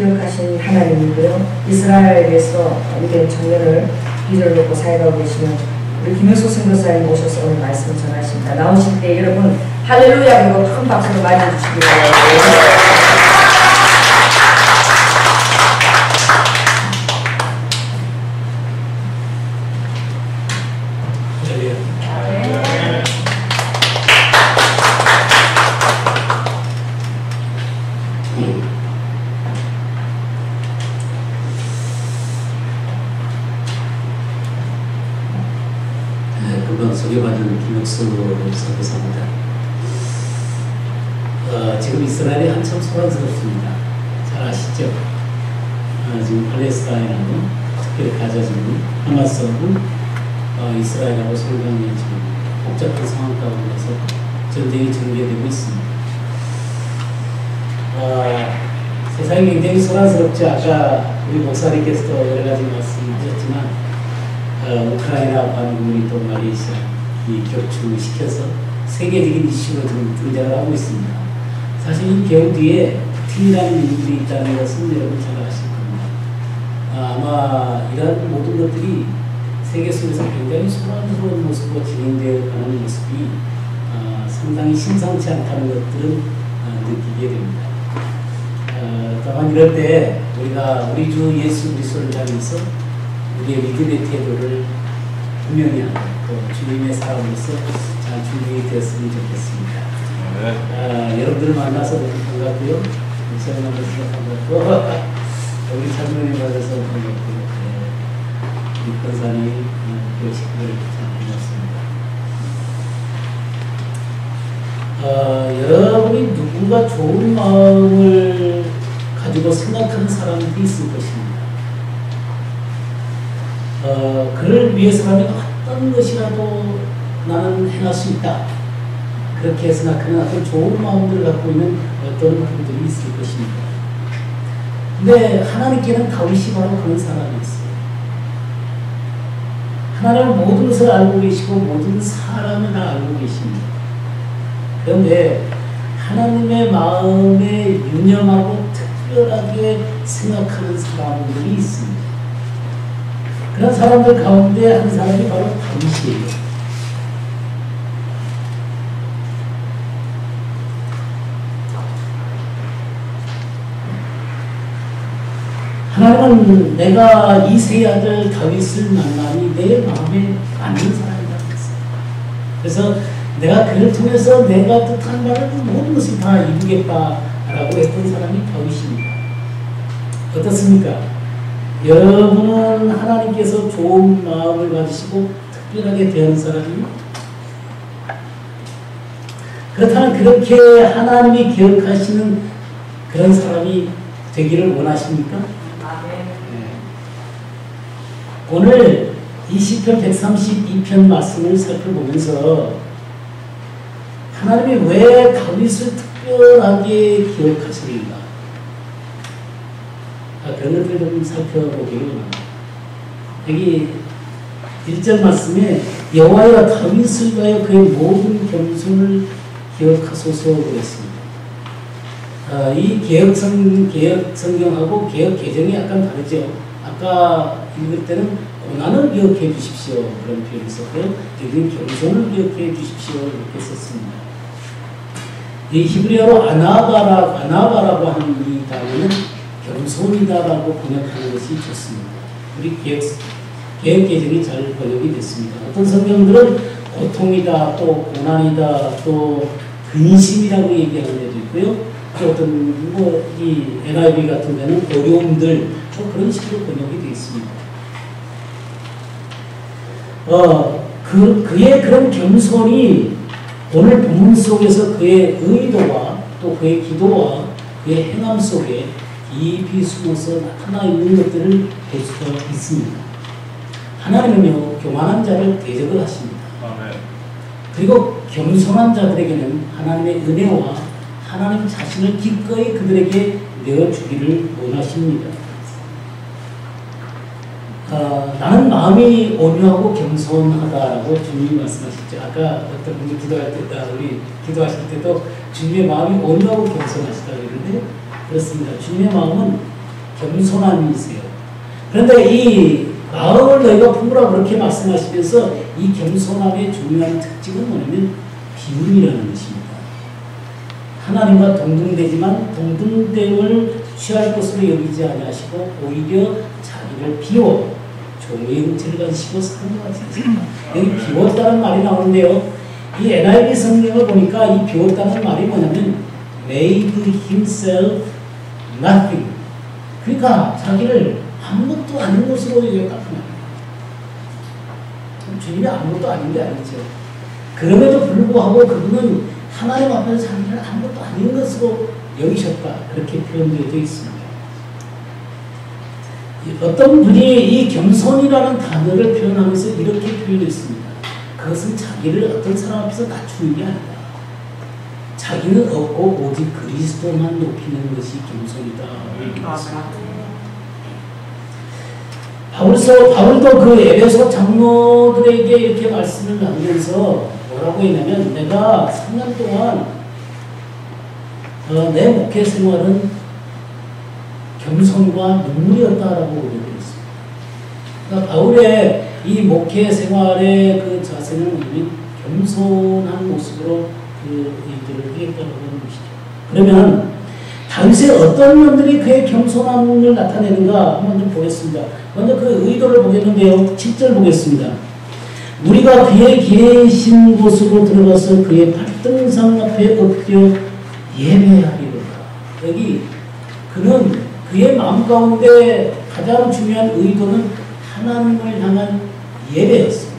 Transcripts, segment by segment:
기억하신 하나님이고요. 이스라엘에서 이런 청년을 비전을 놓고 살아가고 계시는 우리 김효수 선교사님 오셔서 오늘 말씀 전하십니다. 나오실 때 여러분 할렐루야 그리고 큰 박수로 맞이해 주시기 바랍니다. 소개받은 김혁수 선교사입니다. 지금 이스라엘이 한참 소란스럽습니다. 잘 아시죠? 지금 팔레스타인하고 특별히 가자지구 하마스하고 이스라엘하고 상당히 지금 복잡한 상황 가운데서 전쟁이 전개되고 있습니다. 세상이 굉장히 소란스럽죠. 아까 우리 목사님께서도 여러 가지 말씀하셨지만 우크라이나 반군이 또 말레이시아이 격추시켜서 세계적인 이슈로 좀 등장을 하고 있습니다. 사실 이 개혁 뒤에 푸틴이라는 인물이 있다는 것은 여러분 잘 아실 겁니다. 아마 이런 모든 것들이 세계 속에서 굉장히 소란스러운 모습으로 진행되어 가는 모습이 상당히 심상치 않다는 것들은 느끼게 됩니다. 다만 이럴 때 우리가 우리 주 예수 그리스도를 향해서 우리의 믿음의 태도를 분명히 하고 또 주님의 사람으로서 잘 준비되었으면 좋겠습니다. 여러분들을 만나서 너무 반갑고요. 목사님 만나서 반갑고 우리 장로님 만나서 반갑고요. 우리 권사님 그 식구들 잘 반갑습니다. 여러분이 누군가 좋은 마음을 가지고 생각하는 사람들이 있을 것입니다. 그를 위해서라면 어떤 것이라도 나는 행할 수 있다. 그렇게 생각하는 어떤 좋은 마음들을 갖고 있는 어떤 분들이 있을 것입니다. 근데 하나님께는 다윗이 바로 그런 사람이었어요. 하나님은 모든 것을 알고 계시고 모든 사람을 다 알고 계십니다. 그런데 하나님의 마음에 유념하고 특별하게 생각하는 사람들이 있습니다. 그런 사람들 가운데 한 사람이 바로 다윗이에요. 하나님은 내가 이새의 아들 다윗을 만나니 내 마음에 맞는 사람이라고 했어요. 그래서 내가 그를 통해서 내가 뜻한 바를 모든 것을 다 이루겠다라고 했던 사람이 다윗입니다. 어떻습니까? 여러분은 하나님께서 좋은 마음을 가지시고 특별하게 대하는 사람이요? 그렇다면 그렇게 하나님이 기억하시는 그런 사람이 되기를 원하십니까? 네. 오늘 이 시편 132편 말씀을 살펴보면서 하나님이 왜 다윗을 특별하게 기억하시는가? 그런 것들을 좀 살펴보기를 원합니다. 여기 1절 말씀에 여호와여 다윗을 위하여 그의 모든 겸손을 기억하소서 그랬습니다. 이 개혁 성경하고 개혁 개정이 약간 다르죠. 아까 읽을 때는 고난을 기억해 주십시오 그런 표현이 있었고요. 여기는 겸손을 기억해 주십시오 이렇게 썼습니다. 이 히브리어로 아나바라고 하는 이 단어는 겸손이다라고 번역하는 것이 좋습니다. 우리 개혁 개정이 잘 번역이 됐습니다. 어떤 성경들은 고통이다, 또 고난이다, 또 근심이라고 얘기하는 데도 있고요. 또 어떤 이 NIV 같은 데는 어려움들, 또 그런 식으로 번역이 되어 있습니다. 그의 그런 겸손이 오늘 본문 속에서 그의 의도와 또 그의 기도와 그의 행함 속에 깊이 숨어서 나타나 있는 것들을 볼 수가 있습니다. 하나님은요, 교만한 자를 대적을 하십니다. 그리고 겸손한 자들에게는 하나님의 은혜와 하나님 자신을 기꺼이 그들에게 내어주기를 원하십니다. 나는 마음이 온유하고 겸손하다라고 주님이 말씀하셨죠. 아까 어떤 분이 기도할 때, 우리 기도하실 때도 주님의 마음이 온유하고 겸손하시다 그러는데 그렇습니다. 주님의 마음은 겸손함이세요. 그런데 이 마음을 너희가 품으라 그렇게 말씀하시면서 이 겸손함의 중요한 특징은 뭐냐면 비움이라는 것입니다. 하나님과 동등되지만 동등됨을 취할 것으로 여기지 아니하시고 오히려 자기를 비워 종의 형체를 가지시고 사는 것 같습니다. 여기 비웠다는 말이 나오는데요. 이 NIV 성경을 보니까 이 비웠다는 말이 뭐냐면 made himself nothing. 그러니까 자기를 아무것도 아닌 것으로 여겼다는 주님이 아무것도 아닌 게 아니죠. 그럼에도 불구하고 그분은 하나님 앞에서 자기를 아무것도 아닌 것으로 여기셨다. 그렇게 표현되어 있습니다. 어떤 분이 이 겸손이라는 단어를 표현하면서 이렇게 표현했습니다. 그것은 자기를 어떤 사람 앞에서 낮추는 게 아니다. 자기는 없고 오직 그리스도만 높이는 것이 겸손이다. 바울도 그 에베소 장로들에게 이렇게 말씀을 나누면서 뭐라고 했냐면 내가 3년 동안 내 목회 생활은 겸손과 눈물이었다라고 얘기했습니다. 그러니까 바울의 이 목회 생활의 그 자세는 겸손한 모습으로 그 일들을 하겠다고 하는 것이죠. 그러면 다윗의 어떤 면들이 그의 겸손함을 나타내는가 한번 좀 보겠습니다. 먼저 그 의도를 보겠는데요. 7절 보겠습니다. 우리가 그의 계신 곳으로 들어가서 그의 발등상 앞에 엎드려 예배하리로다. 여기 그는 그의 마음 가운데 가장 중요한 의도는 하나님을 향한 예배였습니다.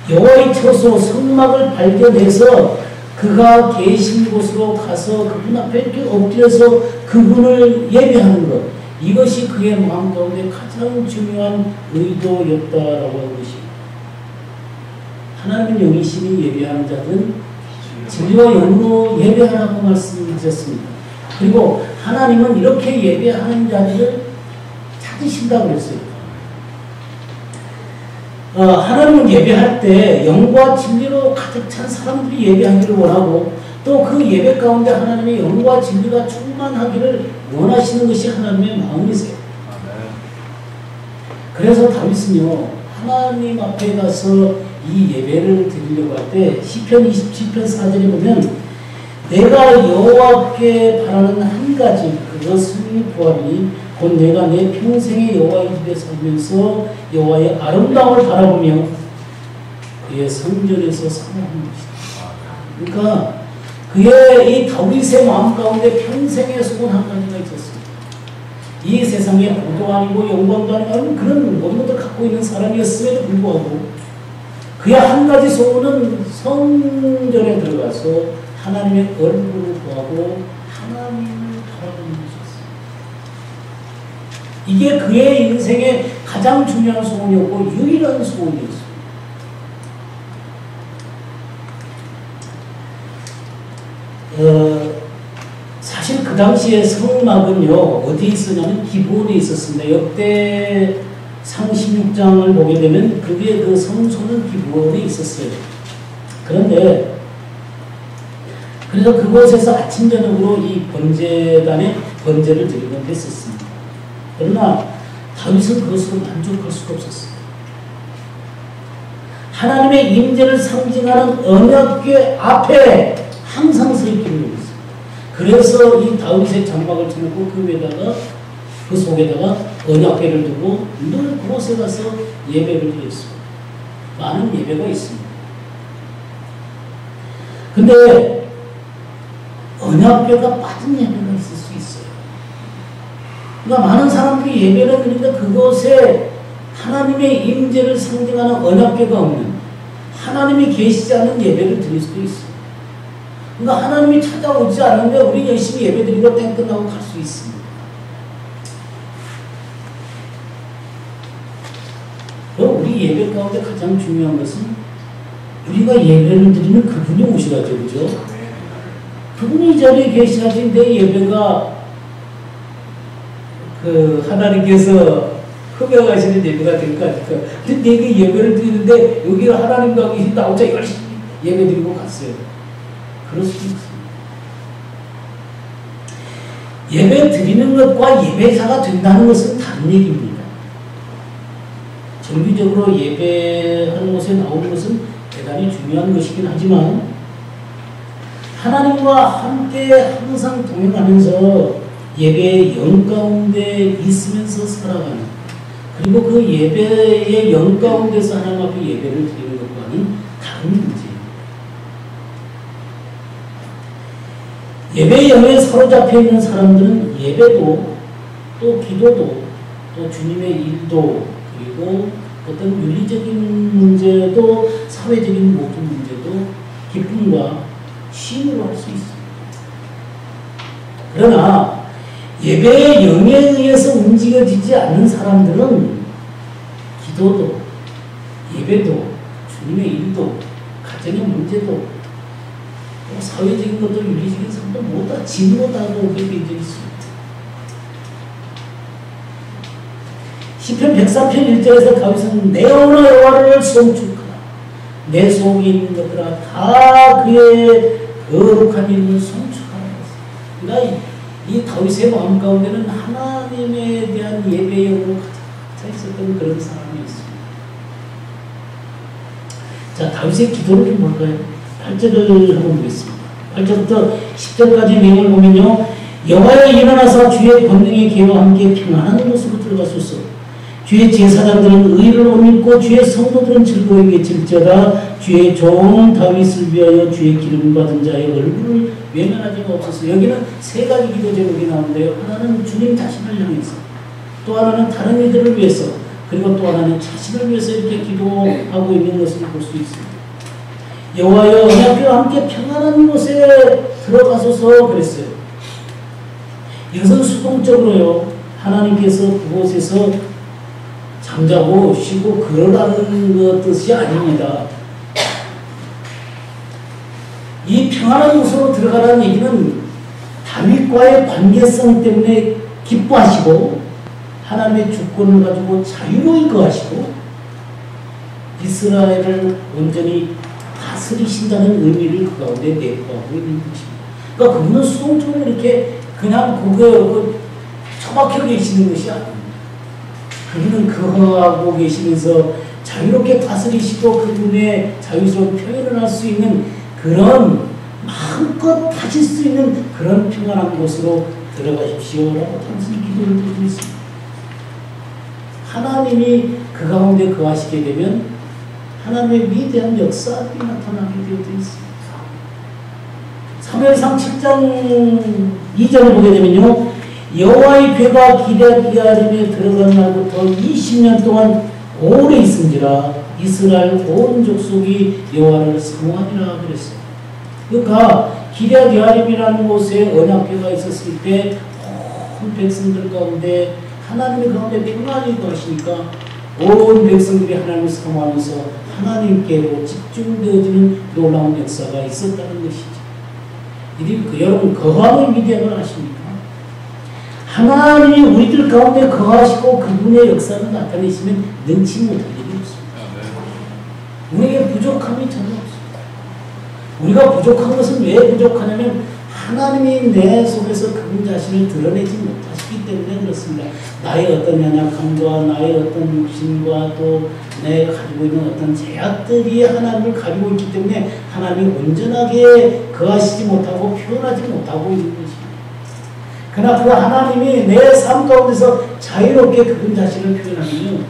여호와의 처소 성막을 발견해서 그가 계신 곳으로 가서 그분 앞에 이렇게 엎드려서 그분을 예배하는 것, 이것이 그의 마음 가운데 가장 중요한 의도였다라고 하는 것입니다. 하나님은 영이시니 예배하는 자들은 진리와 영으로 예배하라고 말씀하셨습니다. 그리고 하나님은 이렇게 예배하는 자들을 찾으신다고 했어요. 하나님은 예배할 때 영과 진리로 가득 찬 사람들이 예배하기를 원하고 또 그 예배 가운데 하나님의 영과 진리가 충만하기를 원하시는 것이 하나님의 마음이세요. 그래서 다윗은요, 하나님 앞에 가서 이 예배를 드리려고 할 때 시편 27편 4절에 보면 내가 여호와께 바라는 한 가지 그것을 구하니 곧 내가 내 평생의 여호와의 집에 살면서 여호와의 아름다움을 바라보며 그의 성전에서 사모하는 것이다. 그러니까 그의 이 다윗의 마음 가운데 평생의 소원 한 가지가 있었습니다. 이 세상에 부도 아니고 영광도 아니고 그런 모든 것을 갖고 있는 사람이었음에도 불구하고 그의 한 가지 소원은 성전에 들어가서 하나님의 얼굴을 구하고 하나님을 바라보는 것이었습니다. 이게 그의 인생의 가장 중요한 소원이었고 유일한 소원이었습니다. 사실 그 당시에 성막은요 어디에 있었냐면 기브온에 있었습니다. 역대상 16장을 보게 되면 그게 그 성소는 기브온에 있었어요. 그런데 그래서 그곳에서 아침 저녁으로 이 번제단에 번제를 드리곤 했었습니다. 그러나 다윗은 그것으로 만족할 수가 없었어요. 하나님의 임재를 상징하는 언약궤 앞에 항상 서 있기를 원했습니다. 그래서 이 다윗의 장막을 쳐놓고 그 위에다가 그 속에다가 언약궤를 두고 늘 그곳에 가서 예배를 드렸습니다. 많은 예배가 있습니다. 근데 언약궤가 빠진 예배가 있을 수 있어요. 그러니까 많은 사람들이 예배를 드리는데 그곳에 하나님의 임재를 상징하는 언약궤가 없는 하나님이 계시지 않은 예배를 드릴 수도 있어요. 그러니까 하나님이 찾아오지 않으면 우리 열심히 예배드리고 땡 끝나고 갈 수 있습니다. 우리 예배 가운데 가장 중요한 것은 우리가 예배를 드리는 그분이 오시라죠. 그죠? 그분이 이 자리에 계셔야지 내 예배가 그 하나님께서 흡여하시는 예배가 될 거 아닙니까? 근데 내게 예배를 드리는데 여기 하나님과 계신다 혼자 열심히 예배 드리고 갔어요. 그럴 수도 있습니다. 예배 드리는 것과 예배자가 된다는 것은 다른 얘기입니다. 정기적으로 예배하는 곳에 나오는 것은 대단히 중요한 것이긴 하지만 하나님과 함께 항상 동행하면서 예배의 영 가운데 있으면서 살아가는, 그리고 그 예배의 영 가운데서 하나님 앞에 예배를 드리는 것과는 다른 문제입니다. 예배의 영에 사로잡혀 있는 사람들은 예배도 또 기도도 또 주님의 일도 그리고 어떤 윤리적인 문제도 사회적인 모든 문제도 기쁨과 쉼으로 할 수 있습니다. 그러나 예배의 영에 의해서 움직여지지 않는 사람들은 기도도 예배도 주님의 일도 가정의 문제도 사회적인 것도 윤리적인 것도 모두 다 진로다고 그렇게 되어 있습니다. 시편 103편 1절에서 다윗은 내 언어 여호와를 송축하라. 내 속에 있는 것들아 다 그의 거룩한 이름을 송축하라. 그러니까 이 다윗의 마음 가운데는 하나님에 대한 예배의 영으로 가득 있었던 그런 사람이 있습니다. 자, 다윗의 기도를 좀 볼까요? 8절을 한번 보겠습니다. 8절부터 10절까지 내용을 보면요. 여호와여 일어나사 주의 권능의 계와 함께 평안한 곳으로 들어가소서. 주의 제사장들은 의를 옷 입고 주의 성도들은 즐거이 외칠지어다. 주의 종 다윗을 위하여 주의 기름 받은 자의 얼굴을 외면하지 마옵소서. 여기는 세 가지 기도 제목이 나오는데요. 하나는 주님 자신을 향해서, 또 하나는 다른 이들을 위해서, 그리고 또 하나는 자신을 위해서 이렇게 기도하고 있는 것을 볼 수 있습니다. 여호와여 언약궤와 함께 평안한 곳에 들어가소서 그랬어요. 이것은 수동적으로요. 하나님께서 그곳에서 잠자고 쉬고 그러라는 뜻이 아닙니다. 이 평안한 곳으로 들어가라는 얘기는 다윗과의 관계성 때문에 기뻐하시고 하나님의 주권을 가지고 자유로이 거하시고 이스라엘을 온전히 다스리신다는 의미를 그 가운데 내포하고 있는 것입니다. 그러니까 그분은 수동적으로 이렇게 그냥 그거 처박혀 계시는 것이 아닙니다. 그분은 거하고 계시면서 자유롭게 다스리시고 그분의 자유스러운 표현을 할 수 있는 그런 마음껏 가질 수 있는 그런 평안한 곳으로 들어가십시오라고 단순히 기도를 드리고 있습니다. 하나님이 그 가운데 거하시게 되면 하나님의 위대한 역사들이 나타나게 되어 있습니다. 사무엘상 7장 2절을 보게 되면요. 여호와의 궤가 기럇기아림에 들어간 날부터 20년 동안 오래 있은지라 이스라엘 온 족속이 여호와를 사모하니라 그랬어요. 그러니까 기럇기아림이라는 곳에 언약궤가 있었을 때 온 백성들 가운데 하나님의 가운데 평안이 거하시니까 온 백성들이 하나님을 사모하면서 하나님께로 집중되어지는 놀라운 역사가 있었다는 것이죠. 여러분 거함의 위대함을 아십니까? 하나님이 우리들 가운데 거하시고 그분의 역사를 나타내시면 능치 못할 일이 없습니다. 우리에게 부족함이 전혀 없습니다. 우리가 부족한 것은 왜 부족하냐면 하나님이 내 속에서 그분 자신을 드러내지 못하시기 때문에 그렇습니다. 나의 어떤 연약함과 나의 어떤 욕심과 또 내가 가지고 있는 어떤 제약들이 하나님을 가지고 있기 때문에 하나님이 온전하게 거하시지 못하고 표현하지 못하고 있는 것입니다. 그러나 그 하나님이 내 삶 가운데서 자유롭게 그분 자신을 표현하면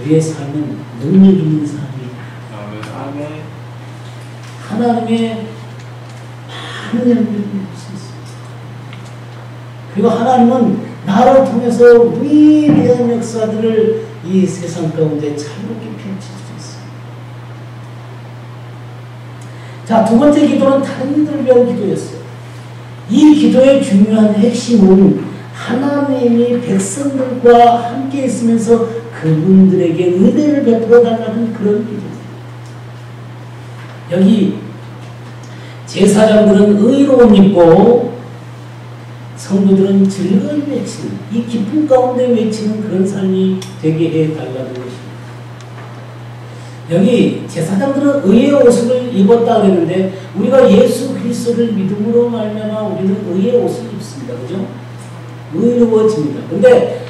우리의 삶은 능력 있는 삶이다. 아멘. 하나님의 많은 영향력을 볼 수 있습니다. 그리고 하나님은 나를 통해서 위대한 역사들을 이 세상 가운데 자유롭게 펼칠 수 있습니다. 자, 두 번째 기도는 다른 이들을 위한 기도였어요. 이 기도의 중요한 핵심은 하나님이 백성들과 함께 있으면서 그분들에게 은혜를 베풀어 달라는 그런 기도입니다. 여기 제사장들은 의로 옷 입고 성도들은 즐거이 외치는 이 기쁨 가운데 외치는 그런 삶이 되게 해달라는 것입니다. 여기 제사장들은 의의 옷을 입었다 그랬는데 우리가 예수 그리스도를 믿음으로 말미암아 우리는 의의 옷을 입습니다. 의로워집니다. 그죠? 의로워집니다. 근데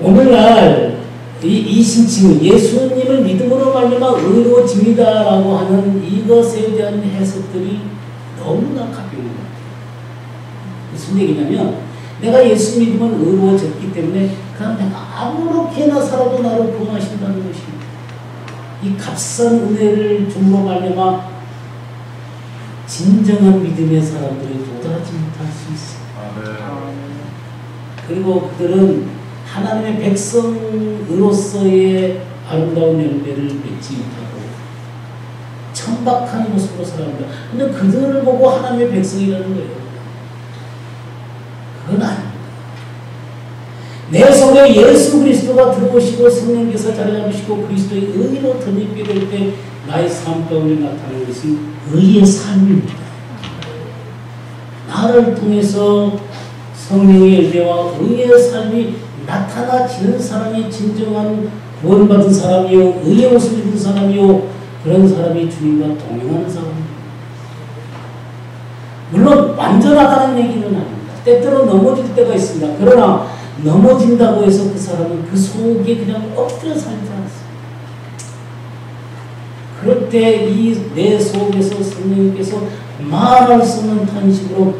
오늘날 이 신칭은 예수님을 믿음으로 말미암아 의로워집니다라고 하는 이것에 대한 해석들이 너무나 가벼운 것 같아요. 무슨 얘기냐면 내가 예수 믿으면 의로워졌기 때문에 그냥 내가 아무렇게나 살아도 나를 구원하신다는 것입니다. 이 값싼 은혜를 줌으로 말미암아 진정한 믿음의 사람들이 도달하지 못할 수 있어요. 그리고 그들은 하나님의 백성으로서의 아름다운 열매를 맺지 못하고 천박한 모습으로 살아갑니다. 근데 그들을 보고 하나님의 백성이라는 거예요. 그건 아닙니다. 내 속에 예수 그리스도가 들어오시고 성령께서 자리 잡으시고 그리스도의 의로 덧입게 될 때 나의 삶 가운데 나타나는 것이 의의 삶입니다. 나를 통해서 성령의 열매와 의의 삶이 나타나지는 사람이 진정한 구원받은 사람이요 의의 옷을 입은 사람이요 그런 사람이 주님과 동행하는 사람입니다. 물론 완전하다는 얘기는 아닙니다. 때때로 넘어질 때가 있습니다. 그러나 넘어진다고 해서 그 사람은 그 속에 그냥 엎드려 살지 않습니다. 그럴 때 이 내 속에서 성령님께서 말할 수 없는 탄식으로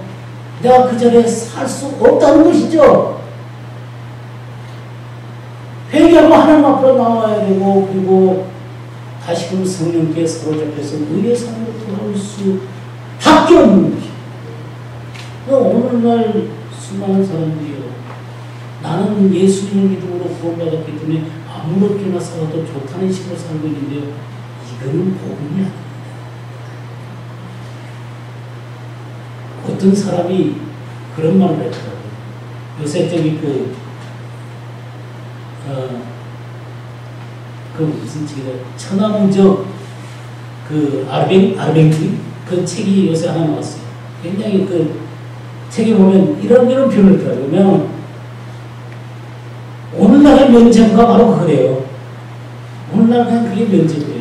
내가 그 자리에 살 수 없다는 것이죠. 회개하고 하나님 앞으로 나와야 되고 그리고 다시금 성령께 사로잡혀서 의의 삶으로 돌아올 수밖에 없는 것이죠. 오늘날 수많은 사람들이요. 나는 예수님을 믿음으로 구원받았기 때문에 아무렇게나 살아도 좋다는 식으로 살고 있는데요. 이거는 복음이 아닙니다. 어떤 사람이 그런 말을 했더라고요. 요새 저기 무슨 책이다. 천하무적 아르뱅기 그 책이 요새 하나 나왔어요. 굉장히 그 책에 보면 이런 표현을 들어보면 오늘날의 면제부가 바로 그래요. 오늘날 그냥 그게 면제부예요.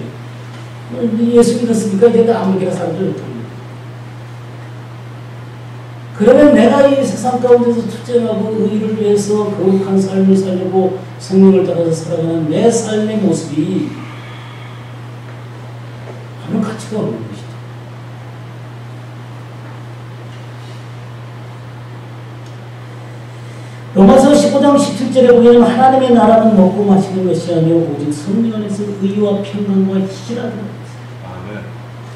예수 믿었으니까 이제 아무렇게나 살아도 좋답니다. 그러면 내가 이 세상 가운데서 투쟁하고 의를 위해서 거룩한 삶을 살려고 성령을 따라서 살아가는 내 삶의 모습이 아무 가치가 없는 것이죠. 로마서 15장 17절에 보면 하나님의 나라는 먹고 마시는 것이 아니요 오직 성령 안에서 의와 평강과 희락이라고 했습니다.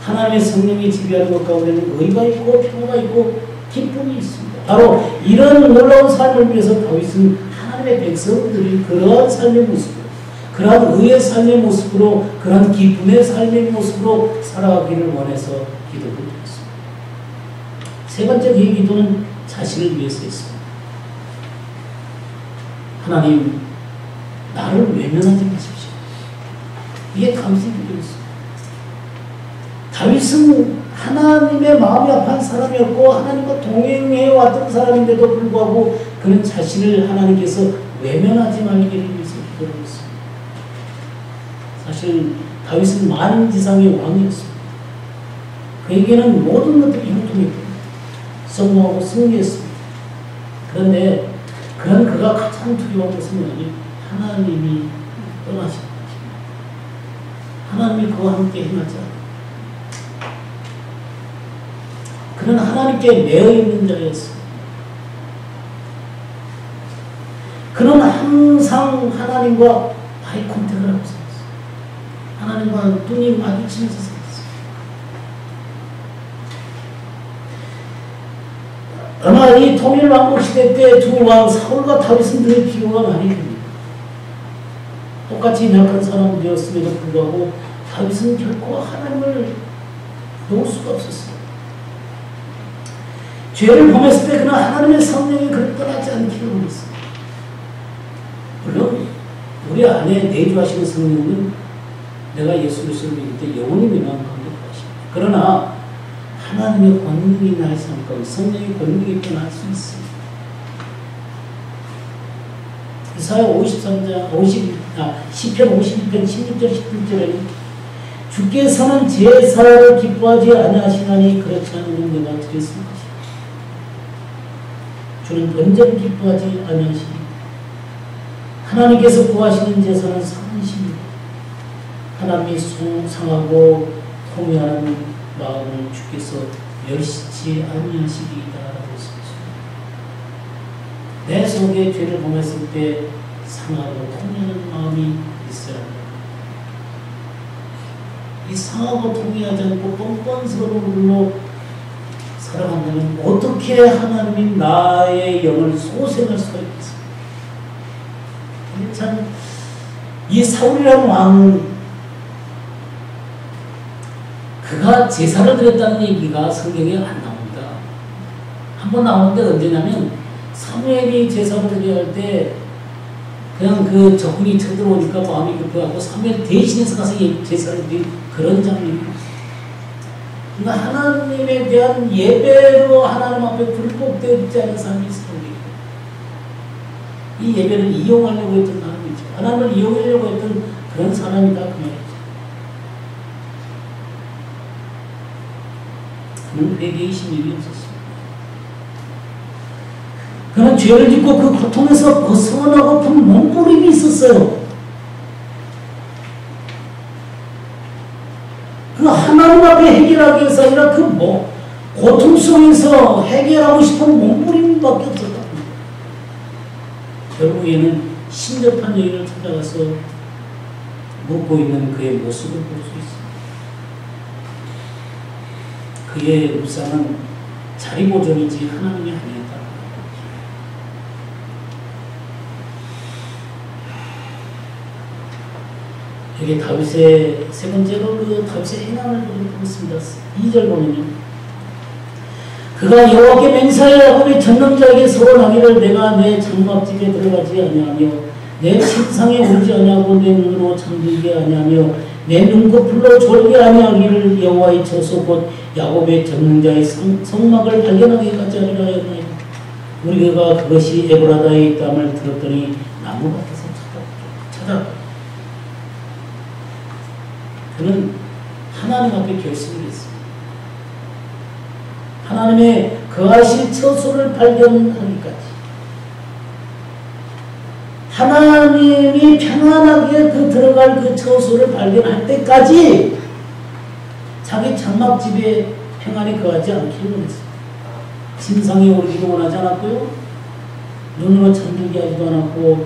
하나님의 성령이 지배하는 것 가운데는 의가 있고 평화가 있고 기쁨이 있습니다. 바로 이런 놀라운 삶을 위해서 다윗은 하나님의 백성들이 그러한 삶의 모습으로 그러한 의의 삶의 모습으로 그러한 기쁨의 삶의 모습으로 살아가기를 원해서 기도를 드렸습니다. 세 번째 그의 기도는 자신을 위해서 했습니다. 하나님 나를 외면하지 마십시오. 이게 감사의 기도였습니다. 다윗은 하나님의 마음이 아픈 사람이었고 하나님과 동행해 왔던 사람인데도 불구하고 그는 자신을 하나님께서 외면하지 말기를 위해서 기도를 했습니다. 사실 다윗은 만인지상의 왕이었습니다. 그에게는 모든 것들이 형통했고 성공하고 승리했습니다. 그런데 그런 그가 가장 두려워한 것은 뭐냐면 하나님이 떠나신 것입니다. 하나님이 그와 함께 행하지 않아요. 그는 하나님께 매어있는 자였습니다. 그는 항상 하나님과 아이 컨택을 하고 살았어요. 하나님과 눈이 마주치면서 살았어요. 아마 이 통일 왕국 시대 때 두 왕 사울과 다윗은 늘 비교가 많이 됩니다. 똑같이 약한 사람이었음에도 불구하고 다윗은 결코 하나님을 놓을 수가 없었어요. 죄를 범했을 때 그는 하나님의 성령이 그를 떠나지 않기를 원했어요. 물론 우리 안에 내주하시는 성령은 내가 예수 그리스도를 믿을 때 영원히 멸망하는 것입니다. 그러나 하나님의 권능이 나의 삶 가운데 성령의 권능이 떠날 수 있습니다. 이사야 10편 52편 16절 17절에는 주께서는 제사를 기뻐하지 아니하시나니 그렇지 않으면 내가 드렸을 것이다. 주는 언제나 기뻐하지 아니하시니 하나님께서 구하시는 제사는 상하십니다. 하나님이 상하고 통회하는 마음을 주께서 멸시치 아니하시리이다 라고 했습니다. 내 속에 죄를 범했을 때 상하고 통회하는 마음이 있어야 합니다. 이 상하고 통회하지 않고 뻔뻔스러움으로 살아간다면 어떻게 하나님이 나의 영을 소생할 수가 있겠습니까? 참, 이 사울이라는 왕은 그가 제사를 드렸다는 얘기가 성경에 안 나옵니다. 한번 나오는데 언제냐면 사무엘이 제사를 드려야 할 때 그냥 그 적군이 쳐들어오니까 마음이 급해갖고 사무엘 대신해서 가서 제사를 드린 그런 장면입니다. 그러니까 하나님에 대한 예배로 하나님 앞에 불복되지 않은 사람이 있습니다. 이 예배를 이용하려고 했던 사람이죠. 하나님을 이용하려고 했던 그런 사람이다 그 말이죠. 그는 회개의 심령이 없었습니다. 그는 죄를 짓고 그 고통에서 벗어나고픈 몸부림이 있었어요. 그 하나님 앞에 해결하기 위해서 아니라 그 고통 속에서 해결하고 싶은 몸부림밖에 없었다. 결국에는 신접한 여인을 찾아가서 묻고 있는 그의 모습을 볼 수 있습니다. 그의 묵상은 자리보존이지 하나님이 아니었다. 여기 다윗의 세 번째로 그 다윗의 행함을 보겠습니다. 2절 보면요. 그가 여호와께 맹세하여 우리 전능자에게 서원하기를 내가 내 장막집에 들어가지 아니하며 내 침상에 오르지 아니하고 내 눈으로 잠들게 아니하며 내 눈꺼풀로 졸게 아니하기를 여호와의 처소 곧 야곱의 전능자의 성막을 발견하게 하지 않으라 하였나이다. 우리가 그것이 에브라다에 있다함을 들었더니 나무밭에서 찾아 그는 하나님 앞에 결심을 했습니다. 하나님의 거하실 처소를 발견하기까지 하나님이 평안하게 들어갈 그 처소를 발견할 때까지 자기 장막집에 평안히 거하지 않기를 원했습니다. 침상에 오르기도 원하지 않았고요. 눈으로 잠들게 하지도 않았고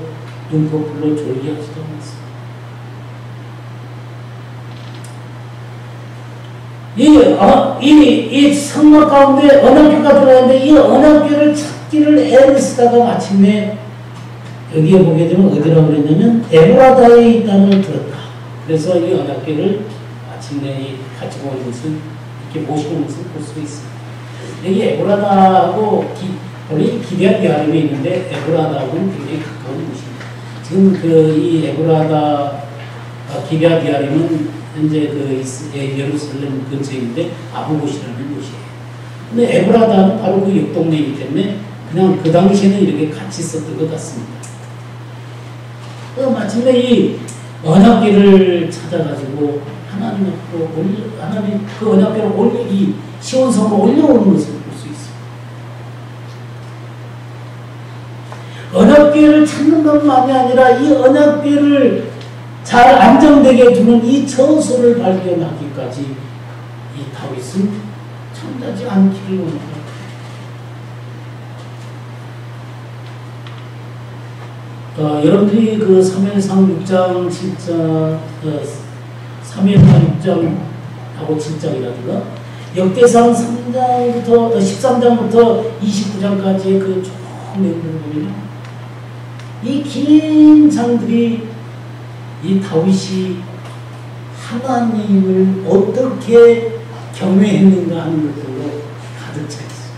눈꺼풀로 졸게 하지도 않았습니다. 이 성막 가운데 언약궤가 들어가는데 이 언약궤를 찾기를 애를 쓰다가 마침내 여기에 보게 되면 어디라고 그랬냐면 에브라다에 있다는 걸 들었다. 그래서 이 언약궤를 마침내 가지고 온 것을 이렇게 모시고 온 것을 볼 수 있습니다. 여기 에브라다하고 원래 기럇 야림에 있는데 에브라다하고는 굉장히 가까운 곳입니다. 지금 이 에브라다 기럇 야림은 현재 예루살렘 근처인데 아부곳이라는 곳이에요. 근데 에브라다는 바로 그 옆동네이기 때문에 그냥 그 당시에는 이렇게 같이 있었던 것 같습니다. 마침내 이 언약궤를 찾아가지고 하나님 앞으로 하나님 그 언약궤를 이 시온성으로 올려오는 것을 볼 수 있습니다. 언약궤를 찾는 것만이 아니라 이 언약궤를 잘 안정되게 두는 이 처소를 발견하기까지 이 다윗은 잠자지 않기를 원합니다. 여러분들이 그 사무엘상 6장 7장 3회상 6장하고 7장이라든가 역대상 3장부터 13장부터 29장까지의 그 쭉 내용들을 보면 이 긴 장들이 이 다윗이 하나님을 어떻게 경외했는가 하는 것들로 가득 차 있습니다.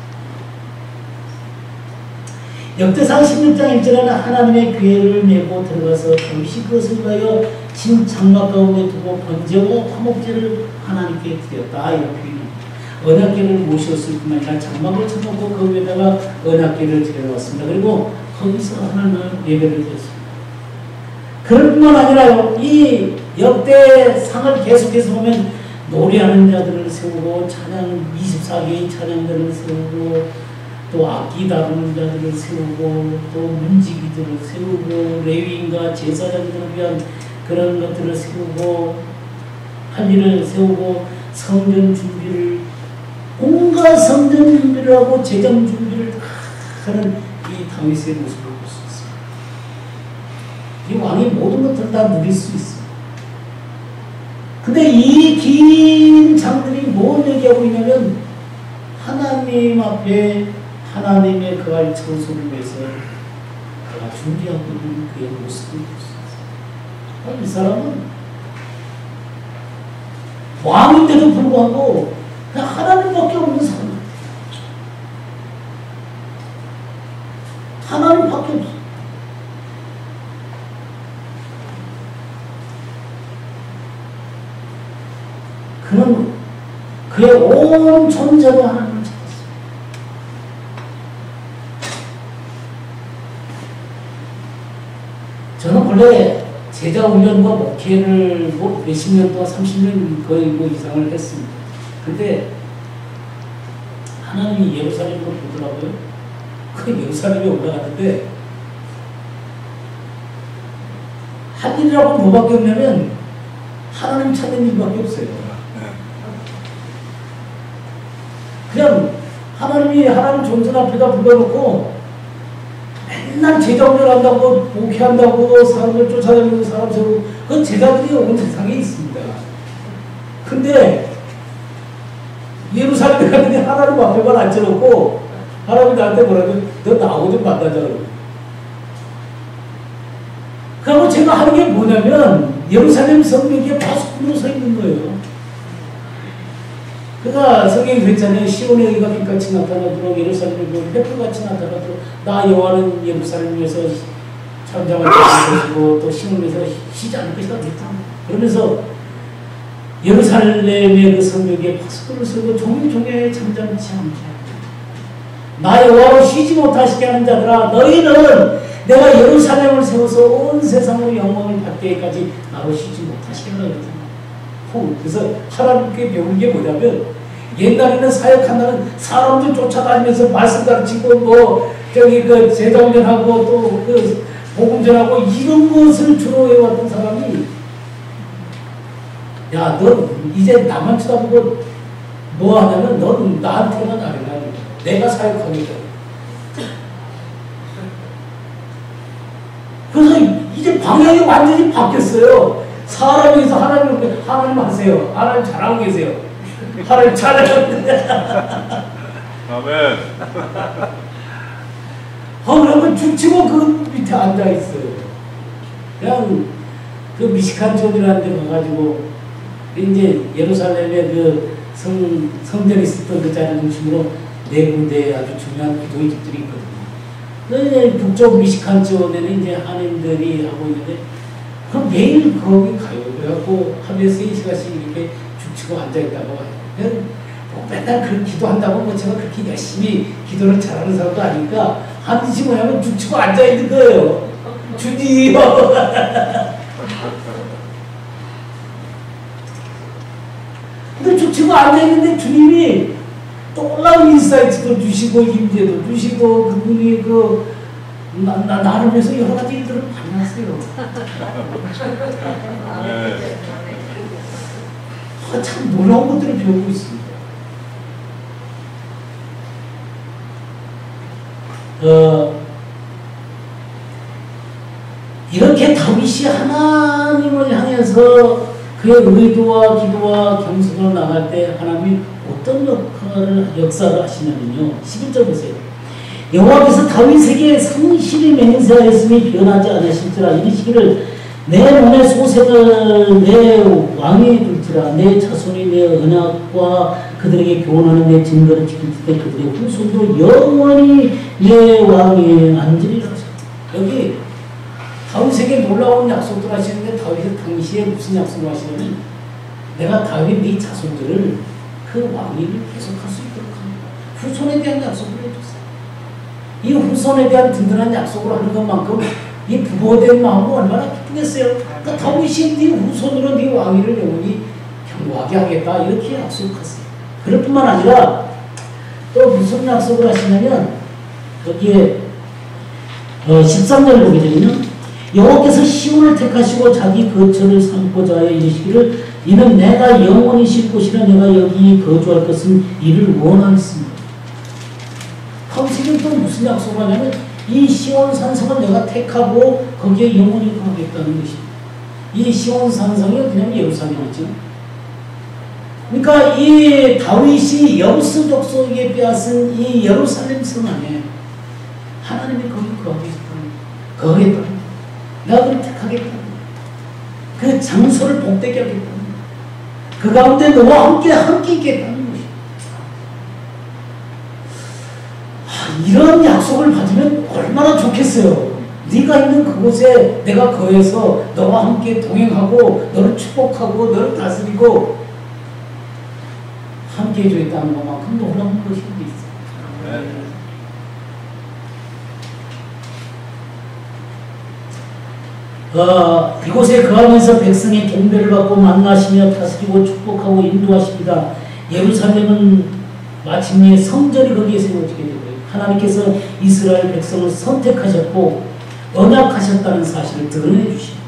역대상 16장 1절에는 하나님의 궤를 메고 들어가서 다윗이 그것을 위하여 진 장막 가운데 두고 번제와 화목제를 하나님께 드렸다. 이렇게 표현합니다. 언약궤를 모셨을 뿐만 아니라 장막을 쳐놓고 그 위에다가 언약궤를 들여놓았습니다. 그리고 거기서 하나님을 예배를 드렸습니다. 그럴 뿐만 아니라요, 이 역대상을 계속해서 보면 노래하는 자들을 세우고 찬양 24개의 찬양들을 세우고 또 악기 다루는 자들을 세우고 또 문지기들을 세우고 레위인과 제사장들을 위한 그런 것들을 세우고 할 일을 세우고 성전 준비를 온갖 성전 준비를 하고 재정 준비를 다 하는 이 다윗의 모습을 볼 수 있습니다. 이 왕이 모든 것들을 다 누릴 수 있어요. 근데 이 긴 장들이 뭘 얘기하고 있냐면 하나님 앞에 하나님의 그할 처소를 위해서 그가 준비하고 있는 그의 모습을 볼 수 있어요. 이 사람은 왕인데도 불구하고 그냥 하나님밖에 없는 사람. 하나님밖에 없어. 그는 그의 온 존재로 하나님을 찾았어요. 저는 원래 제자 훈련과 목회를 몇십 년 동안 30년 거의 이상을 했습니다. 근데 하나님이 예루살렘으로 보더라고요. 그 예루살렘에 올라갔는데 한 일이라고 뭐밖에 없냐면 하나님 찾는 일밖에 없어요. 그냥 하나님 존재 앞에다 불러놓고 맨날 제자훈련 한다고 목회한다고 사람을 쫓아다니고 사람 세우고 그 제자들이 온 세상에 있습니다. 근데 예루살렘에 갔는데 하나님 앞에만 앉혀놓고 하나님이 나한테 뭐라고 너 나하고 좀 만나자고. 그리고 제가 하는 게 뭐냐면 예루살렘 성벽에 파수꾼으로 서 있는 거예요. 그러니까 성경이 그랬잖아요. 시온의 의가 빛같이 나타나도록 예루살렘의 햇불같이 나타나도록 나 여호와는 예루살렘에서 잠잠할 것이고 또 시온에서 쉬지 않을 것이다. 그러면서 예루살렘의 그 성벽에 파수꾼을 서고 종일종일 잠잠치 않게 나 여호와로 쉬지 못하시게 하는 자들아 너희는 내가 예루살렘을 세워서 온 세상으로 영광을 받기까지 나로 쉬지 못하시게 하라 그러잖아요. 그래서 하나님께 배운 게 뭐냐면 옛날에는 사역한다는 사람들 쫓아다니면서 말씀 가르치고 뭐 저기 그 제자훈련하고 또 그 복음전하고 이런 것을 주로 해왔던 사람이 야, 너 이제 나만 쳐다보고 뭐 하냐면 넌 나한테만 아뢰라. 내가 사역하겠다. 그래서 이제 방향이 완전히 바뀌었어요. 사람에서 하나님 하세요. 하나님 잘하고 계세요. 하나님 잘하고 아멘. 그러면 죽치고 그 밑에 앉아있어요. 그냥 그 미시칸촌이라는 데 가가지고 이제 예루살렘에 그 성전이 있었던 그 자리 중심으로 네 군데 아주 중요한 기도의 집들이 있거든요. 북쪽 미시칸촌에는 이제 한인들이 하고 있는데 그럼 매일 거기 가요. 그래갖고 하루에 3시간씩 이렇게 죽치고 앉아있다고 해요. 뭐 맨날 그 기도한다고 뭐 제가 그렇게 열심히 기도를 잘하는 사람도 아니까 한 짓이 뭐냐면 죽치고 앉아있는 거예요. 주님! 근데 죽치고 앉아있는데 주님이 또 올라온 인사이트도 주시고 임재도 주시고 그분이 나를 위해서 여러 가지 일들을 많이 하세요. 참 놀라운 것들을 배우고 있습니다. 이렇게 다윗이 하나님을 향해서 그의 의도와 기도와 겸손을 나갈 때 하나님이 어떤 역사를 하시냐면요. 11절 보세요. 여호와께서 다윗에게 성실히 맹세하였으니 변하지 않으실지라 이르시기를 내 몸의 소생을 내 왕이 둘지라 내 자손이 내 언약과 그들에게 교훈하는 내 증거를 지킬 때 그들의 후손도 영원히 내 왕에 앉으리라. 여기 다윗에게 놀라운 약속을 하시는데 다윗이 당시에 무슨 약속을 하시냐면 내가 다윗 네 자손들을 그 왕위를 계속할 수 있도록 합니다. 후손에 대한 약속을 해줬어요. 이 후손에 대한 든든한 약속을 하는 것만큼 이 부모된 마음은 얼마나 기쁘겠어요. 그러니까 다윗이 네 후손으로 네 왕위를 영원히 경고하게 하겠다 이렇게 약속했어요. 그럴 뿐만 아니라 또 무슨 약속을 하시냐면 거기에 13절 보게 되면 여호와께서 시온을 택하시고 자기 거처를 삼고자 하여 이르시기를 이는 내가 영원히 쉴 곳이라 내가 여기 거주할 것은 이를 원하였습니다. 다윗에게 또 무슨 약속을 하냐면 이 시온 산성을 내가 택하고 거기에 영원히 거하겠다는 것입니다. 이 시온 산성이 그냥 예루살렘이죠. 그러니까 이 다윗이 여부스 족속에게 빼앗은 이 예루살렘 성 안에 하나님이 거기 거하겠다. 내가 그를 택하겠다. 그 장소를 복되게 하겠다. 그 가운데 너와 함께 있겠다는 것입니다. 이런 약속을 받으면 얼마나 좋겠어요. 네가 있는 그곳에 내가 거해서 너와 함께 동행하고 너를 축복하고 너를 다스리고 함께 해주겠다는 것만큼 놀라운 것이 있어요. 이곳에 거하면서 백성의 경배를 받고 만나시며 다스리고 축복하고 인도하십니다. 예루살렘은 마침내 성전이 거기에 세워지게 되고요. 하나님께서 이스라엘 백성을 선택하셨고 언약하셨다는 사실을 드러내 주십니다.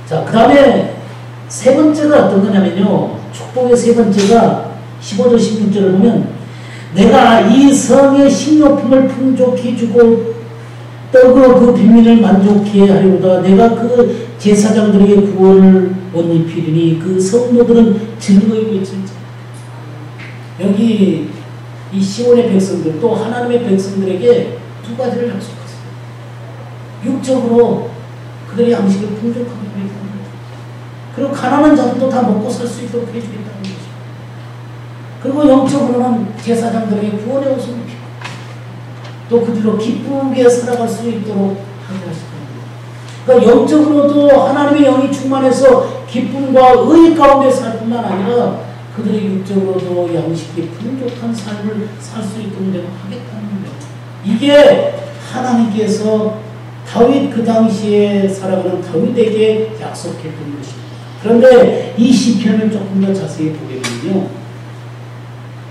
자, 그 다음에 세 번째가 어떤 거냐면요. 축복의 세 번째가 15절 16절을 보면 내가 이 성의 식료품을 풍족히 주고 떡으로 그 빈민을 만족해 하려다 내가 그 제사장들에게 구원을 옷 입히리니 그 성도들은 즐거이 외칠지어다. 여기 이 시온의 백성들 또 하나님의 백성들에게 두 가지를 약속하세요. 육적으로 그들의 양식을 풍족하게 해주겠다. 그리고 가난한 자들도 다 먹고 살 수 있도록 해주겠다는 것입니다. 그리고 영적으로는 제사장들에게 구원의 옷을 입히고 또 그들로 기쁘게 살아갈 수 있도록 하게 하시다는 거예요. 그러니까 영적으로도 하나님의 영이 충만해서 기쁨과 의 가운데 살 뿐만 아니라 그들의 육적으로도 양식이 풍족한 삶을 살 수 있도록 내가 하겠다는 거예요. 이게 하나님께서 다윗 그 당시에 살아가는 다윗에게 약속했던 것입니다. 그런데 이 시편을 조금 더 자세히 보게 되면요.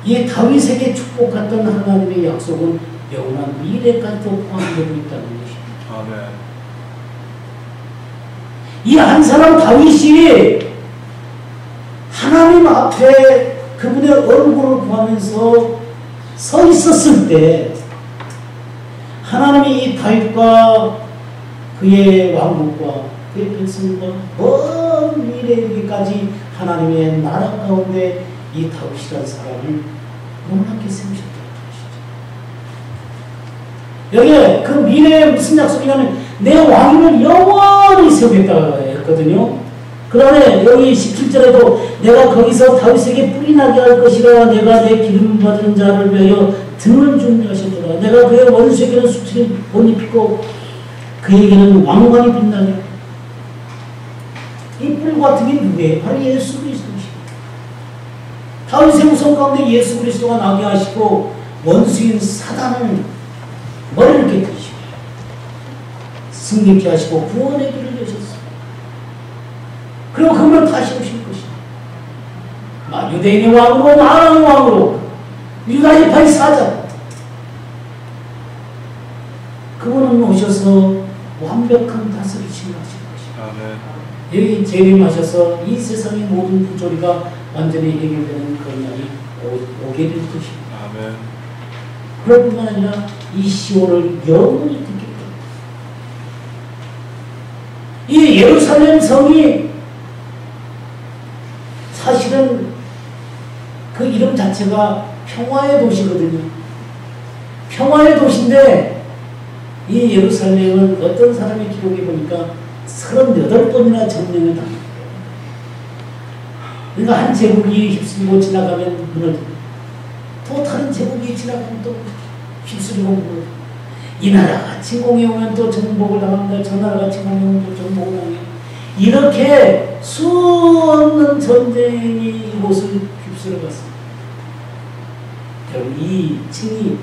이 다윗에게 축복했던 하나님의 약속은 영원한 미래까지도 포함되고 있다는 것입니다. 아멘. 이 한 사람 다윗이 하나님 앞에 그분의 얼굴을 구하면서 서 있었을 때 하나님이 이 다윗과 그의 왕국과 그의 백성과 먼 미래에 이르기까지 하나님의 나라 가운데 이 다윗이라는 사람을 놀랍게 세우셨다는 것이죠. 여기에 그 미래에 무슨 약속이냐면 내 왕위를 영원히 세우겠다고 했거든요. 그 다음에 여기 17절에도 내가 거기서 다윗에게 뿔이 나게 할 것이라 내가 내 기름 받은 자를 위하여 등을 준비하셨더라. 내가 그의 원수에게는 수치를 못 입히고 그에게는 왕관이 빛나게. 이 뿔과 등이 누구예요? 바로 예수 그리스도입니다. 다윗의 후손 가운데 예수 그리스도가 나게 하시고 원수인 사단을 머리를 깨뜨리시고 승리케 하시고 구원의 길을 여셨습니다. 그리고 그걸 다시 오실 것입니다. 유대인의 왕으로 만왕의 왕으로 유다지파의 사자 그분은 오셔서 완벽한 다스리심을 하실 것입니다. 여기 재림하셔서 이 세상의 모든 부조리가 완전히 해결되는 그런 날이 오게 될 것입니다. 아멘. 그럴 뿐만 아니라 이 시온을 영원히 듣겠다. 이 예루살렘 성이 사실은 그 이름 자체가 평화의 도시거든요. 평화의 도시인데 이 예루살렘은 어떤 사람의 기록에 보니까 38번이나 점령을 당했어요. 그러니까 한 제국이 휩쓸리고 지나가면 무너집니다. 또 다른 제국이 지나가면 또 휩쓸리고 무너집니다. 이 나라가 침공해 오면 또 정복을 당합니다. 저 나라가 침공해 오면 또 정복을 당해요. 이렇게 수없는 전쟁이 이곳을 휩쓸어갔습니다. 여러분 이 층이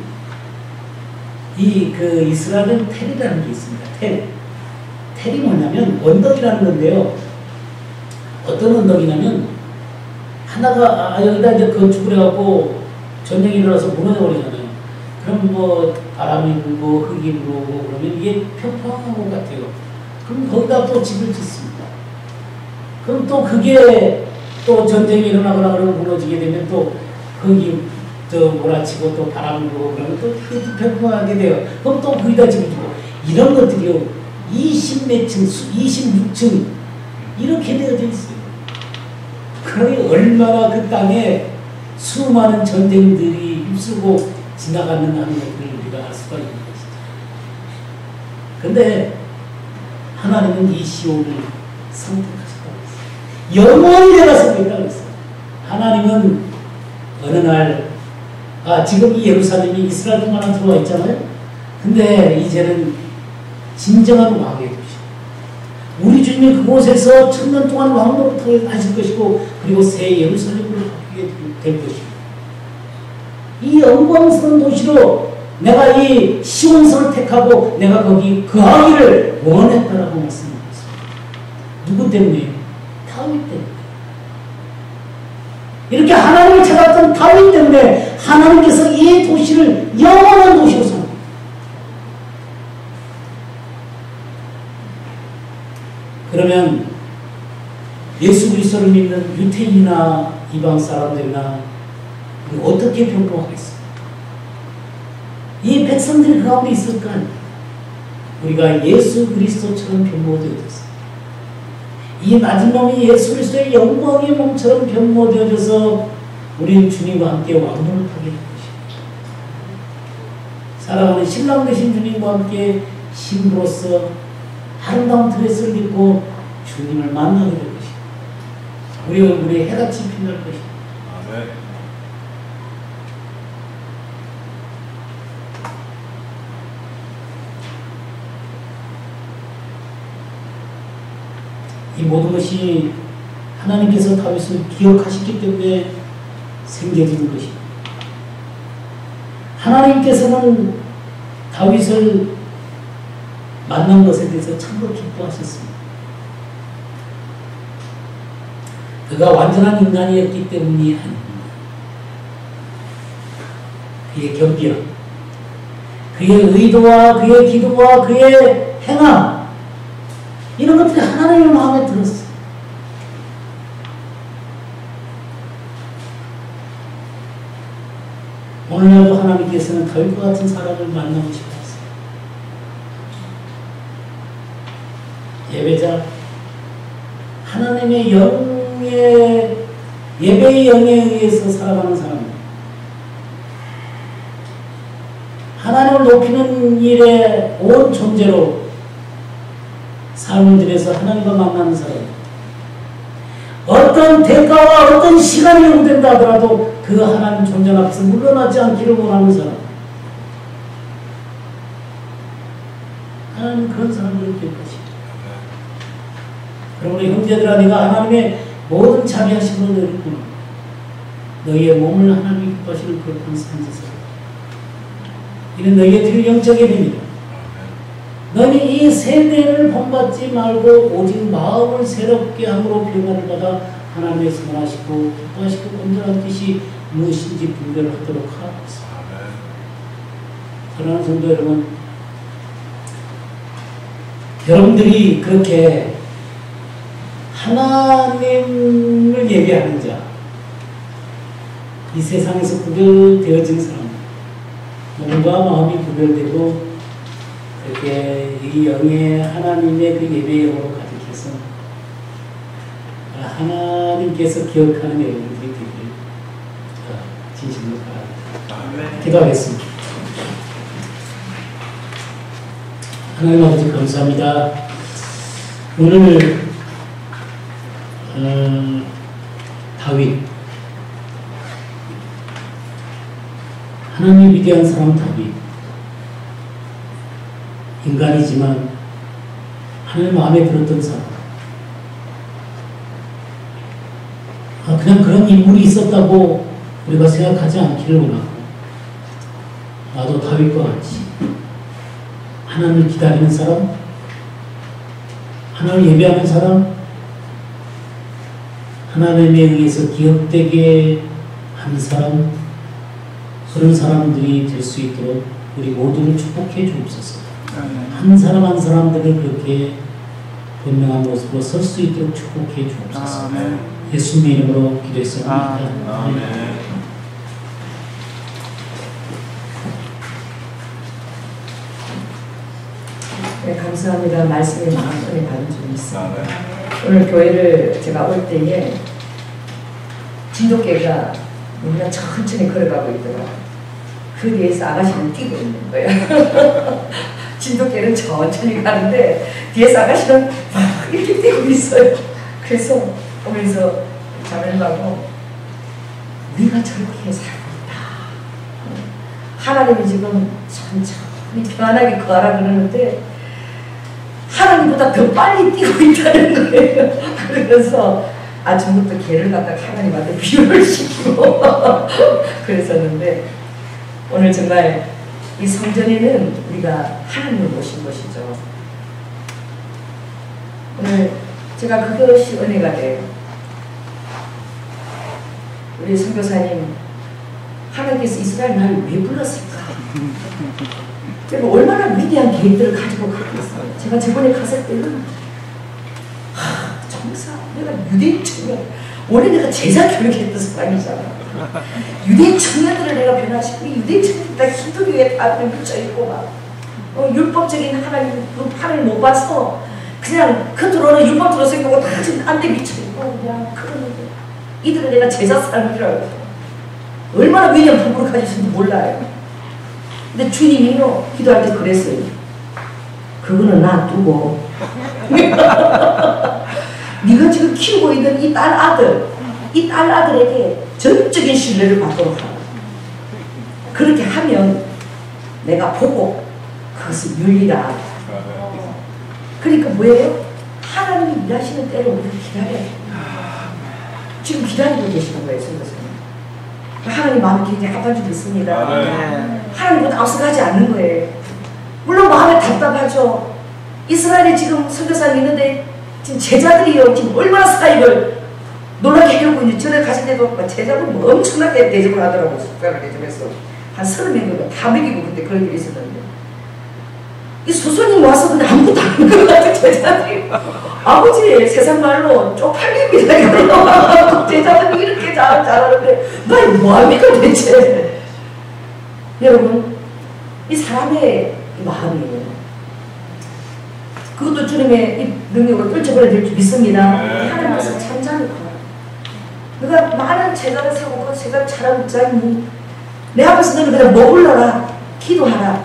그 이스라엘은 텔이라는 게 있습니다. 텔이 뭐냐면 언덕이라는 건데요. 어떤 언덕이냐면 하나가 여기다 이제 건축을 해갖고 전쟁이 일어나서 무너져버리잖아요. 그럼 뭐 바람이 불고 흙이 불어오고 그러면 이게 평평한 것 같아요. 그럼 거기다 또 집을 짓습니다. 그럼 또 그게 또 전쟁이 일어나거나 그러고 무너지게 되면 또 흙이 또 몰아치고 또 바람이 불고 그러면 또 평평하게 돼요. 그럼 또 거기다 집을 짓고 이런 것들이요. 20몇 층, 26층 이렇게 되어져 있어요. 그러니 얼마나 그 땅에 수많은 전쟁들이 휩쓸고 지나가는 하는 것들을 우리가 알 수가 있는 것이죠. 그런데 하나님은 이 시온을 선택하셨다고 했어요. 영원히 내가 선택했다고 했어요. 하나님은 어느 날 지금 이 예루살렘이 이스라엘만 들어와 있잖아요. 근데 이제는 진정한 왕의 도시. 우리 주님이 그곳에서 1000년 동안 왕노릇을 하실 것이고 그리고 새 예루살렘을 하게 될 것이고 이 영광스러운 도시로 내가 이 시온성을 택하고 내가 거기 거하기를 원했다라고 말씀하셨습니다. 누구 때문에? 다윗 때문에. 이렇게 하나님을 찾았던 다윗 때문에 하나님께서 이 도시를 영원한 도시로 삼았습니다. 그러면 예수 그리스도를 믿는 유태인이나 이방 사람들이나 어떻게 평가하겠어요? 이 백성들이 그 가운데 있을까? 우리가 예수 그리스도처럼 변모되어졌어요. 이 낮은 몸이 예수 그리스도의 영광의 몸처럼 변모되어져서 우리는 주님과 함께 왕노릇하게 될 것입니다. 사랑하는 신랑 되신 주님과 함께 신부로서 아름다운 드레스를 입고 주님을 만나게 될 것입니다. 우리 얼굴에 해같이 빛날 것입니다. 아멘. 이 모든 것이 하나님께서 다윗을 기억하셨기 때문에 생겨지는 것입니다. 하나님께서는 다윗을 만난 것에 대해서 참으로 기뻐하셨습니다. 그가 완전한 인간이었기 때문이 아닙니다. 그의 겸비함, 그의 의도와 그의 기도와 그의 행함 이런 것들이 하나님의 마음에 들었어요. 오늘날도 하나님께서는 다윗과 같은 사람을 만나고 싶어하세요. 예배자, 하나님의 예배의 영에 의해서 살아가는 사람입니다. 하나님을 높이는 일에 온 존재로 삶을 들여서 하나님과 만나는 사람. 어떤 대가와 어떤 시간이 요구된다 하더라도 그 하나님 존재 앞에서 물러나지 않기를 원하는 사람. 하나님은 그런 사람들을 기억하십니다. 그러므로 형제들아, 네가 하나님의 모든 자비하심으로 내렸구나. 너희의 몸을 하나님이 기뻐하시는 거룩한 산지서. 이는 너희의 들 영적의 힘이다. 너희 이 세대를 본받지 말고 오직 마음을 새롭게 함으로 변화를 받아 하나님의 선하시고 기뻐하시고 온전한 뜻이 무엇인지 분별하도록 하옵소서. 사랑하는 성도 여러분, 여러분들이 그렇게 하나님을 예배하는 자, 이 세상에서 구별되어진 사람, 몸과 마음이 구별되고 그렇게 이 영의 하나님의 그 예배의 영으로 가득해서 하나님께서 기억하는 여러분들이 되기를 진심으로 바랍니다. 기도하겠습니다. 하나님 아버지 감사합니다. 오늘 다윗, 하나님의 위대한 사람 다윗, 인간이지만 하나님 마음에 들었던 사람, 그냥 그런 인물이 있었다고 우리가 생각하지 않기를 원하고, 나도 다윗과 같이 하나님을 기다리는 사람, 하나님을 예배하는 사람, 하나님에 의해서 기억되게 하는 사람, 그런 사람들이 될 수 있도록 우리 모두를 축복해 주옵소서. 한 사람 한 사람들을 그렇게 분명한 모습으로 설 수 있도록 축복해 주옵소서. 예수님의 이름으로 기도했습니다. 아멘. 네, 감사합니다. 말씀에 마음 은혜 받은 적이 있습니다. 오늘 교회를 제가 올 때에 진돗개가 우리가 천천히 걸어가고 있더라고요. 그 뒤에서 아가씨는 뛰고 있는 거예요. 진돗개는 천천히 가는데 뒤에서 아가씨는 막 이렇게 뛰고 있어요. 그래서 오면서 자매님하고 우리가 저렇게 살고 있다. 하나님이 지금 천천히 편안하게 거하라 그러는데 하나님보다 더 빨리 뛰고 있다는 거예요. 그러면서 아침부터 개를 갖다가 하나님한테 비유를 시키고 그랬었는데 오늘 정말 이 성전에는 우리가 하나님을 모신 것이죠. 오늘 제가 그것이 은혜가 돼요. 우리 선교사님 하나님께서 이스라엘 나라를 왜 불렀을까? 그리고 얼마나 위대한 계획들을 가지고 가겠어요. 제가 저번에 갔을 때는 정사 내가 유대인 청년 원래 내가 제자 교육했던 사람이잖아. 유대인 청년들을 내가 변화시키고 유대인 청년들 다 힌두교에 다 묻혀있고 막 율법적인 하나님 못 봐서 그냥 겉으로는 율법으로 생기고 다 지금 안돼 미쳐있고 그냥 그러는데 이들은 내가 제자 사람이라고 얼마나 위대한 부부를 가지신지 몰라요. 근데 주님이요 기도할 때 그랬어요. 그거는 놔두고 네가 지금 키우고 있는 이 딸 아들에게 전적인 신뢰를 받도록 하라. 그렇게 하면 내가 보고 그것을 윤리라. 그러니까 뭐예요? 하나님이 일하시는 때를 우리가 기다려야 지금 기다리고 계시는 거예요. 선생님. 하나님 마음에 굉장히 아파할 줄 믿습니다. 하나님보다 앞서가지 않는 거예요. 물론 마음에 답답하죠. 이스라엘에 지금 선교사님 있는데 지금 제자들이요 지금 얼마나 사역을 놀라게 해오고 있는지 전에 가실 때도 제자들 뭐 엄청나게 대접을 하더라고요. 숙박을 대접해서 한 30명 다 먹이고 그때 그런 일이 있었는데 이 소손님 와서 그냥 아무것도 안 하는 것 같은 제자들이 아버지 세상 말로 쪽팔립니다. 제자들이 이렇게 잘하는데 나 뭐합니까 대체. 여러분 이 사람의 이 마음이에요. 그것도 주님의 이 능력으로 뚫쳐버려야 될 줄 믿습니다. 하나님께서 참자는 거야. 내가 많은 제자를 세우고 그 제자를 잘하고 있자니 내 앞에서 너는 그냥 머물러라 기도하라.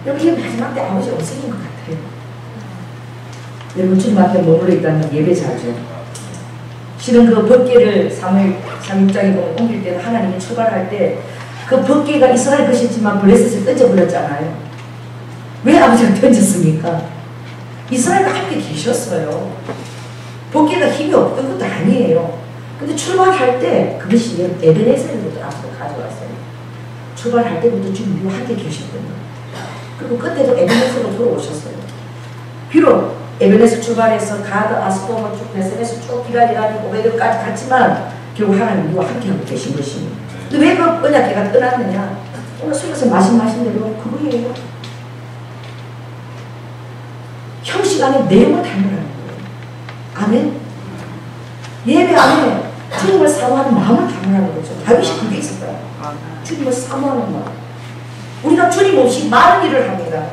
여러분 이 마지막 때 아버지 없으신 것 같아요. 여러분 주님 앞에 머물러 있다는 예배 잘죠. 실은 그 법궤를 3장에 보면 옮길 때는 하나님이 출발할 때 그 법궤가 이스라엘 것이지만 블레셋을 던져버렸잖아요. 왜 아버지가 던졌습니까? 이스라엘과 함께 계셨어요. 법궤가 힘이 없던 것도 아니에요. 근데 출발할 때 그것이 에베네셀로부터 앞으로 가져왔어요. 출발할 때부터 주님 우리와 함께 계셨거든요. 그리고 그때도 에베네셀로 돌아오셨어요. 비록 에베네셀 출발해서 가드, 아스포마 쭉 베세에서 쭉 기라리라니 오베드까지 갔지만 결국 하나님 우리와 함께하고 계신 것입니다. 근데 왜 그 언약궤가 떠났느냐? 오늘 수요에서 마신 대로 그거예요. 형식 안에 내용을 담으라는 거예요. 아멘? 예배 안에 주님을 사모하는 마음을 담으라는 거죠. 다윗이 그게 있을 거야. 주님을 사모하는 마음. 우리가 주님 없이 많은 일을 합니다.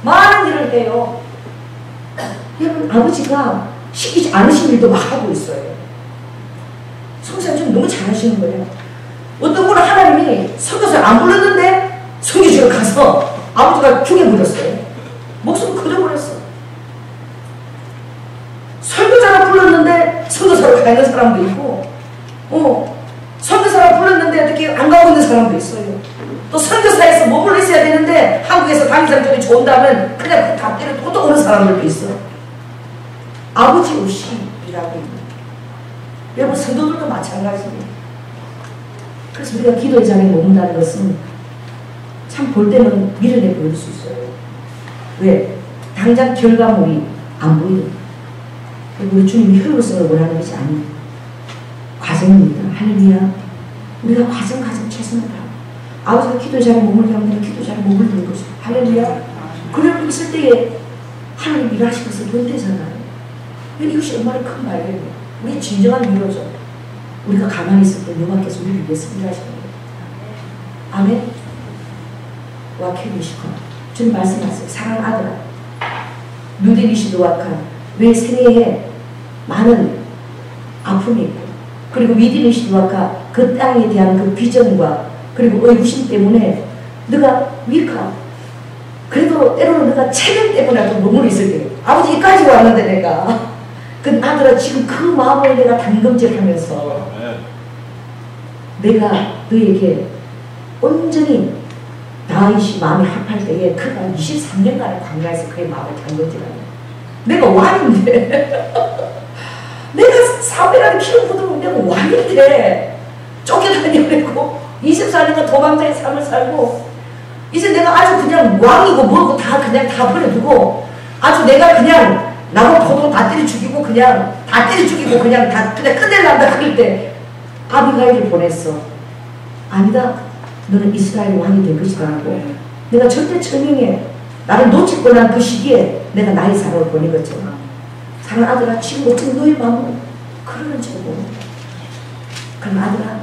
많은 일을 해요. 여러분 아버지가 시키지 않으신 일도 막 하고 있어요. 성사님 너무 잘하시는 거예요. 어떤 분은 하나님이 선교사를 안 불렀는데 선교지로 가서 아버지가 죽여버렸어요. 목숨 끊어버렸어. 선교사를 불렀는데 선교사로 가 있는 사람도 있고 선교사를 불렀는데 어떻게 안 가고 있는 사람도 있어요. 또 선교사에서 머물러 있어야 되는데 한국에서 강의사람들이 좋은다면 그냥 그 갓길을 또 오는 사람들도 있어요. 아버지 없이 일하고 있는 여러분 성도들도 마찬가지입니다. 그래서 우리가 기도의 자리에 머문다는 것은 참 볼 때는 미련해 보일 수 있어요. 왜? 당장 결과물이 안 보이니까. 우리 주님이 효율성을 원하는 것이 아닌 과정입니다. 할렐루야. 우리가 과정 최선을 다. 아버지가 기도 자리에 몸을 담는 기도 자리에 몸을 드는 것이고. 할렐루야. 그러고 있을 때에 하나님 일하신 것을 본 때잖아요. 이것이 얼마나 큰 말이에요. 우리 진정한 위로죠. 우리가 가만히 있을 때 너밖에서 우리를 위해서 일하시는 거예요. 아멘. 와케미시카. 주님 말씀하세요. 사랑하는 아들아. 누데리시도 와카. 왜 생애에 많은 아픔이 있고 그리고 위디리시도 와카 그 땅에 대한 그 비전과 그리고 의구심 때문에 너가 위카. 그래도 때로는 너가 체면 때문에 좀 머물러 있을 때 아버지 이까지 왔는데 내가 그 아들아 지금 그 마음을 내가 담금질하면서 내가 너에게 온전히 다윗이 마음이 합할 때에 그가 23년간의 광야에서 그의 마음을 담금질하네. 내가 왕인데 내가 사회라는 키를 묻으면 내가 왕인데 쫓겨다니고 24년간 도망자의 삶을 살고 이제 내가 아주 그냥 왕이고 뭐고 다 그냥 다 버려두고 아주 내가 그냥 나무 포도 다 때려 죽이고 그냥 다 때려 죽이고 그냥 다 그냥 끝낼란다 그럴 때 아비가일을 보냈어. 아니다. 너는 이스라엘 왕이 될 것이다 하고 내가 절대 천명에 나를 놓칠 뻔한 그 시기에 내가 나의 사람을 보낸 것처럼 사랑하는 아들아 지금 어떻게 너의 마음을 그러는 저고 그럼 아들아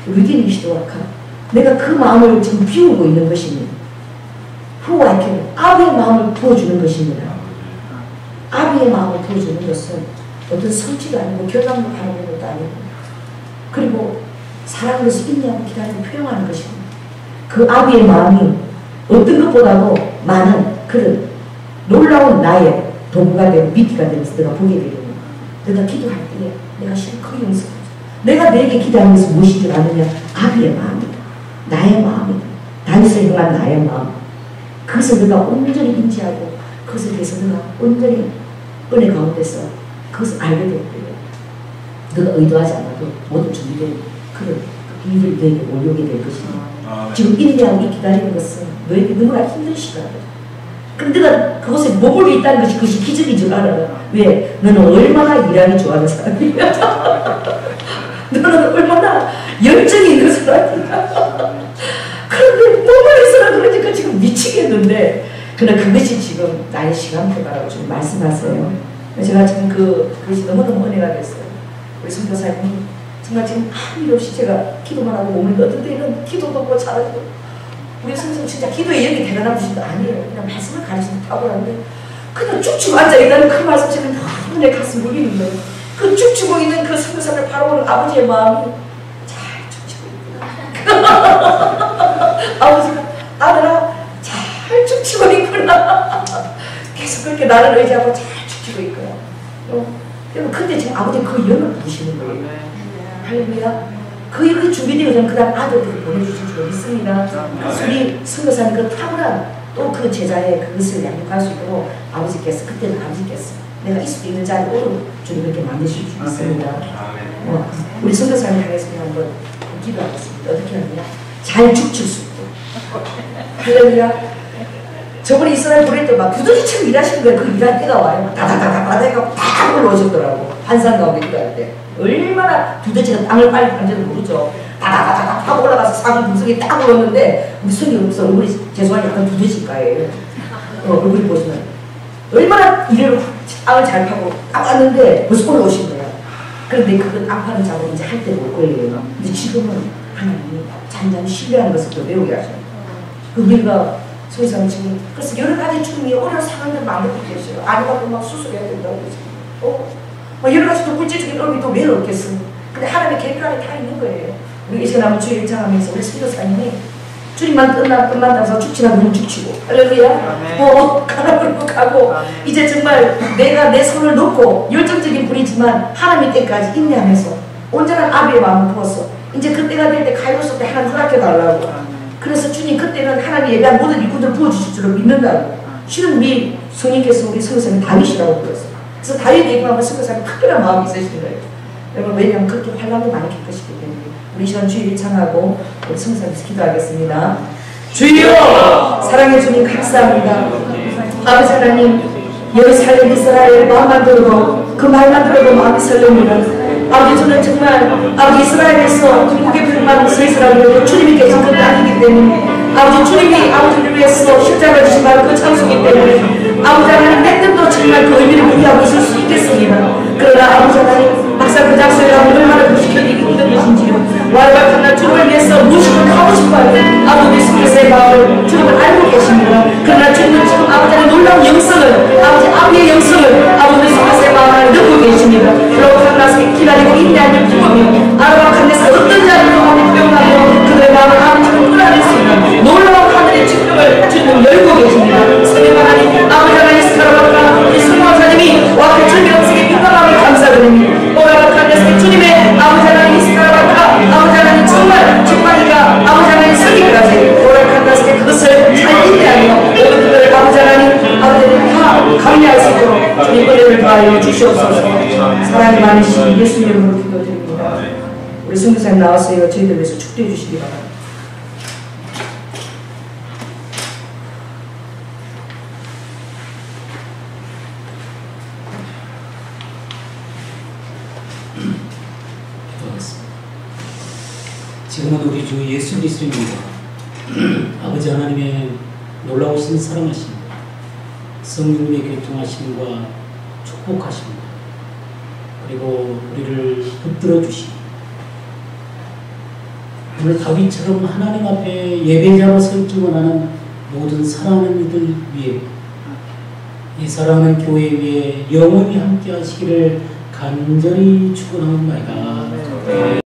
루디니 시도와카 내가 그 마음을 지금 비우고 있는 것이니 후와이케 아비의 마음을 부어주는 것입니다. 아비의 마음을 부어주는 것은 어떤 성취가 아니고 결과물로 바라보는 것도 아니고 그리고 사랑으로서 인내하고 기다리고 표현하는 것입니다. 그 아비의 마음이 어떤 것보다도 많은 그런 놀라운 나의 도구가 되고 미끼가 되면서 내가 보게 되거든요. 내가 기도할 때 내가 실컷 용서하죠. 내가 내게 기도하는 것은 무엇인 줄 아느냐? 아비의 마음이다. 나의 마음이다. 다윗을 향한 나의 마음. 그것을 내가 온전히 인지하고 그것에 대해서 내가 온전히 은혜 가운데서 그것을 알게 되었고요. 내가 의도하지 않아도 모든 준비된 그런 일을 너에게 올려오게 될 것입니다. 지금 인내하고 기다리는 것은 너에게 너무나 힘든 시간이다. 근데 내가 그것에 머물러 있다는 것이 그것이 기적인 줄 알아. 왜? 너는 얼마나 일하기 좋아하는 사람이야. 너는 얼마나 열정이 있는 사람이야. 그런데 머물러 있으라 그러니까 지금 미치겠는데 그러나 그것이 지금 나의 시간표라고 지금 말씀하세요. 제가 지금 그것이 너무너무 은혜가 됐어요. 우리 선교사님 정말 지금 아무 일 없이 제가 기도만 하고 몸을 어떤 때는 기도도 뭐 잘하고 우리 선생님 진짜 기도에 여기 대단한 분도 아니에요. 그냥 말씀을 가르치는 탁월한데 그냥 쭉쭉 앉아있다는 그 말씀 지금 너무 내 가슴 울리는 거예요. 그 쭉쭉 있는 그 선교사를 바라보는 아버지의 마음이 잘 쭉쭉 있구나. 아버지가 아들아 잘 쭉쭉 있구나. 계속 그렇게 나를 의지하고 잘 쭉쭉 있고요. 여러분 근데 지금 아버지 그 영을 부으시는 거예요. 할렐루야. 그 준비되기 전에 그 다음 아들들을 보내주실 줄 믿습니다. 우리 선교사님 그 탁월한 또 그 제자의 그것을 양육할 수 있도록 아버지께서 그때는 아버지께서 내가 있을 수 있는 자리에 오늘 주님 그렇게 만드실 줄 믿습니다. 우리 선교사님 향해서 한번 기도하겠습니다. 어떻게 하느냐? 잘 죽칠 수 있고 할렐루야. 저번에 이스라엘 보낼 때 막 두더지처럼 일하시는 거예요. 그 일할 때가 와요. 다다다다 바다에가 다 올라오셨더라고. 환상 가운데 기도할 때. 얼마나 두더지가 땅을 빨리 간지를 모르죠. 다다다다 타고 올라가서 상 분석이 딱 올랐는데 우리 손이 없어. 우리 죄송하게 약간 두더지가예요. 얼굴 보시면 얼마나 일을 땅을 잘 파고 딱 왔는데 벌써 올라오신 거야. 그런데 그건 아파는 작업 이제 할 때도 올 거예요. 근데 지금은 하나님이 잠잠히 신뢰하는 것을 또 배우게 하셔요. 우리가 선생님 지금 그래서 여러 가지 중에 어려운 상황들 만들고 계셔요. 아니가 막 수술해야 된다고 그러죠. 여러 가지 또 물질적인 의미 또 왜 없겠어. 근데 하나님의 계획 안에 다 있는 거예요. 우리 이제 남은 주일 일장하면서 우리 선교사님이 주님만 끝난다서 죽치라 그러면 죽치고 할렐루야. 가라버리고 가고 이제 정말 내가 내 손을 놓고 열정적인 분이지만 하나님의 때까지 인내하면서 온전한 아비의 마음을 부었어. 이제 그때가 될 때 가이로스 때 하나님 허락해달라고. 그래서 주님 그때는 하나님 예배한 모든 일꾼들을 부어주실 줄을 믿는다고. 실은 우리 성령께서 우리 선교사님 다윗이라고 불렀어. 그래서 다윗 얘기하면 선교사님 특별한 마음이 있으신 거예요. 여러분 왜냐하면 그렇게 환란도 많이 겪으시기 때문에 우리 시간 주일 일창하고 우리 선교사님께서 기도하겠습니다. 주여 사랑해 주님 감사합니다. 아버지 하나님 여기 살린 이스라엘 마음만 들어도 그 말만 들어도 마음이 설렙니다. 아버지 저는 정말 아버지 이스라엘에서 궁극의 평만 세isra엘로 주님이 계신 그 땅이기 때문에 아버지 주님이 아버지를 위해서 십자가 지신 바로 그 장소이기 때문에 아버지 하나님 내 뜻도 정말 그 의미를 부여하고 있을 수 있겠습니다. 그러나 아버지 하나님 막상 그 장소에 가면 얼마나 무식하기 힘든 것인지요. 와이와 날 주님을 위해서 무식을 하고 싶어요. 아버지 예수님의 마음을 주님을 알고 계십니다. 그러나 주님은 지금 아버지의 놀라운 영성을 아버지 아비의 영성을 아버지 예수님의 마음을 듣고 계십니다. 그러고 나서 기다리고 인내하는 기쁨이 아르바 칸에서 어떤 자리도 아버지 표현하며 그들의 마음을 아버지로 끌어낼 수 있는 놀라운 하늘의 축복을 주님 열고 계십니다. 성령 하나님 아버지 하나님 스카라바카 우리 성령사님이 와그 즐거움스게 민감하게 감사드립니다. 오라바 칸에서 주님의 아버지 하나님 스카라바카 아버지 하나님 정말 직방이가 아버지 하나님 서기까지 오라바 칸에서 그것을 잘 인내하며 모든 그들을 아버지 하나님 아버지를 다 감내할 수 있도록 주님 은혜를 더하여 주시옵소서. 사랑이 많으신 예수 이름으로 기도드립니다. 우리 선교사님 나와서요 저희들 위해서 축도해 주시기 바랍니다. 지금은 우리 주 예수 그리스도입니다. 아버지 하나님의 놀라우신 사랑하심, 성령님의 교통하심과 축복하심과 그리고 우리를 붙들어 주시고 오늘 다윗처럼 하나님 앞에 예배자로 설정을 하는 모든 사랑하는 이들 위에 이 사랑하는 교회 위에 영원히 함께 하시기를 간절히 축원하옵나이다.